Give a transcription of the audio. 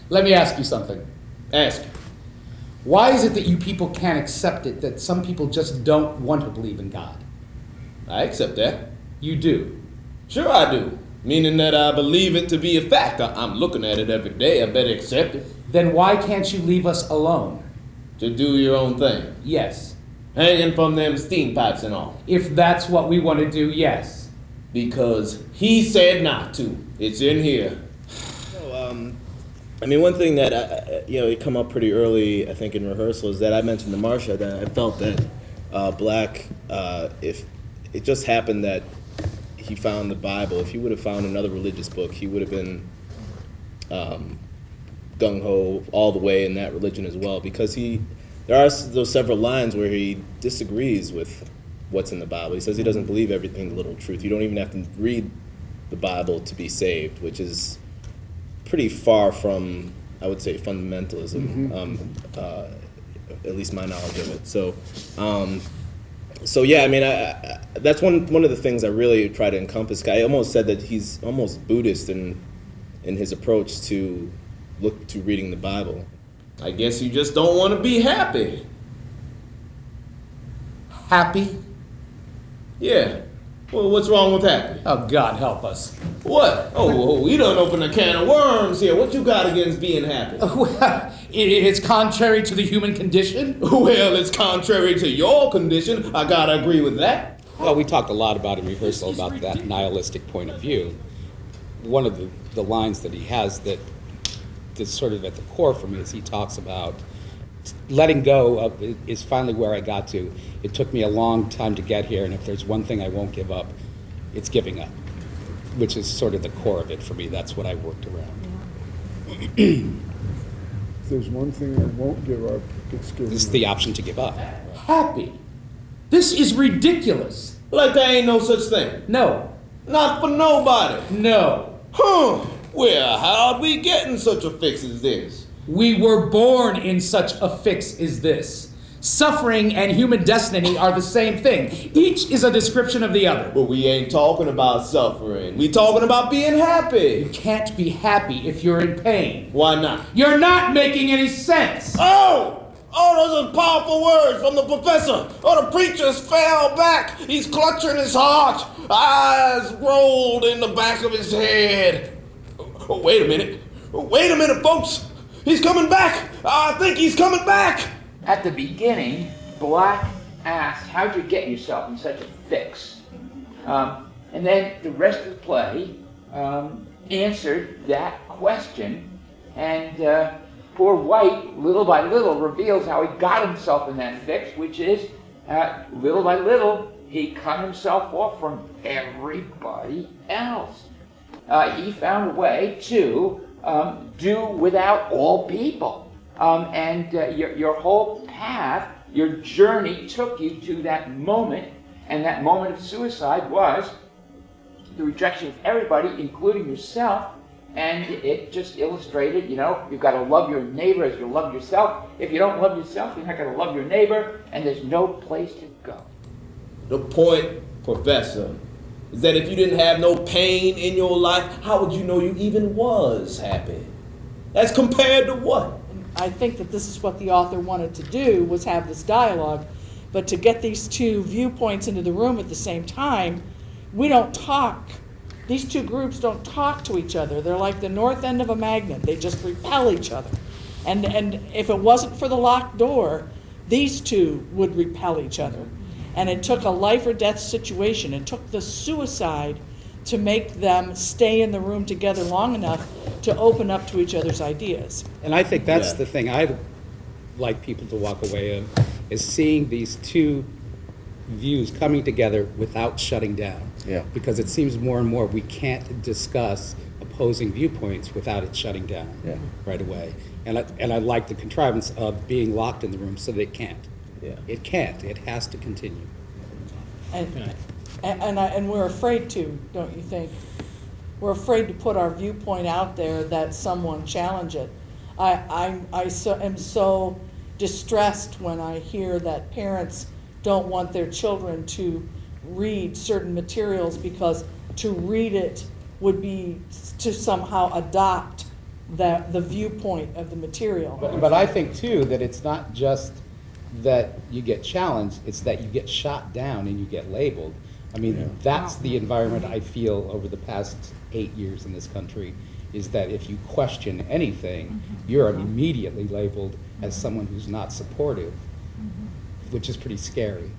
Let me ask you something. Ask. Why is it that you people can't accept it that some people just don't want to believe in God? I accept that. You do. Sure I do. Meaning that I believe it to be a fact. I'm looking at it every day. I better accept it. Then why can't you leave us alone? To do your own thing. Yes. Hanging from them steam pipes and all. If that's what we want to do, yes. Because he said not to. It's in here. I mean, one thing that, it come up pretty early, I think, in rehearsal is that I mentioned to Marcia that I felt that Black, if it just happened that he found the Bible, if he would have found another religious book, he would have been gung-ho all the way in that religion as well, because there are those several lines where he disagrees with what's in the Bible. He says he doesn't believe everything the literal truth. You don't even have to read the Bible to be saved, which is pretty far from, I would say, fundamentalism, at least my knowledge of it. So yeah, I mean, that's one of the things I really try to encompass. I almost said that he's almost Buddhist in his approach to reading the Bible. I guess you just don't want to be happy. Happy? Yeah. Well, what's wrong with happy? Oh, God help us. What? Oh, we done opened a can of worms here. What you got against being happy? Well, it's contrary to the human condition. Well, it's contrary to your condition. I gotta agree with that. Well, we talked a lot about in rehearsal about that nihilistic point of view. One of the lines that he has that's sort of at the core for me is he talks about letting go of is finally where I got to. It took me a long time to get here, and if there's one thing I won't give up, it's giving up, which is sort of the core of it for me. That's what I worked around. If there's one thing I won't give up, it's giving It's up. the option to give up. Happy? This is ridiculous. Like there ain't no such thing. No. Not for nobody. No. Huh. Well, how'd we get in such a fix as this? We were born in such a fix as this. Suffering and human destiny are the same thing. Each is a description of the other. But we ain't talking about suffering. We talking about being happy. You can't be happy if you're in pain. Why not? You're not making any sense. Oh, those are powerful words from the professor. Oh, the preacher's fell back. He's clutching his heart. Eyes rolled in the back of his head. Oh, wait a minute. Wait a minute, folks. He's coming back. I think he's coming back. At the beginning, Black asked, how'd you get yourself in such a fix? And then the rest of the play answered that question, and poor White, little by little, reveals how he got himself in that fix, which is, little by little, he cut himself off from everybody else. He found a way to do without all people. And your whole path, your journey took you to that moment, and that moment of suicide was the rejection of everybody, including yourself, and it just illustrated, you've got to love your neighbor as you love yourself. If you don't love yourself, you're not going to love your neighbor, and there's no place to go. The point, Professor, is that if you didn't have no pain in your life, how would you know you even was happy? As compared to what? I think that this is what the author wanted to do, was have this dialogue, but to get these two viewpoints into the room at the same time, we don't talk. These two groups don't talk to each other. They're like the north end of a magnet. They just repel each other. And if it wasn't for the locked door, these two would repel each other. And it took a life or death situation. It took the suicide to make them stay in the room together long enough to open up to each other's ideas. And I think that's the thing I'd like people to walk away of, is seeing these two views coming together without shutting down. Yeah. Because it seems more and more we can't discuss opposing viewpoints without it shutting down right away. And I like the contrivance of being locked in the room so they can't. Yeah. It can't. It has to continue. And we're afraid to, don't you think? We're afraid to put our viewpoint out there that someone challenge it. I am so distressed when I hear that parents don't want their children to read certain materials because to read it would be to somehow adopt the viewpoint of the material. But I think too that it's not just that you get challenged, it's that you get shot down and you get labeled. I mean, that's the environment I feel over the past 8 years in this country, is that if you question anything, you're immediately labeled as someone who's not supportive, which is pretty scary.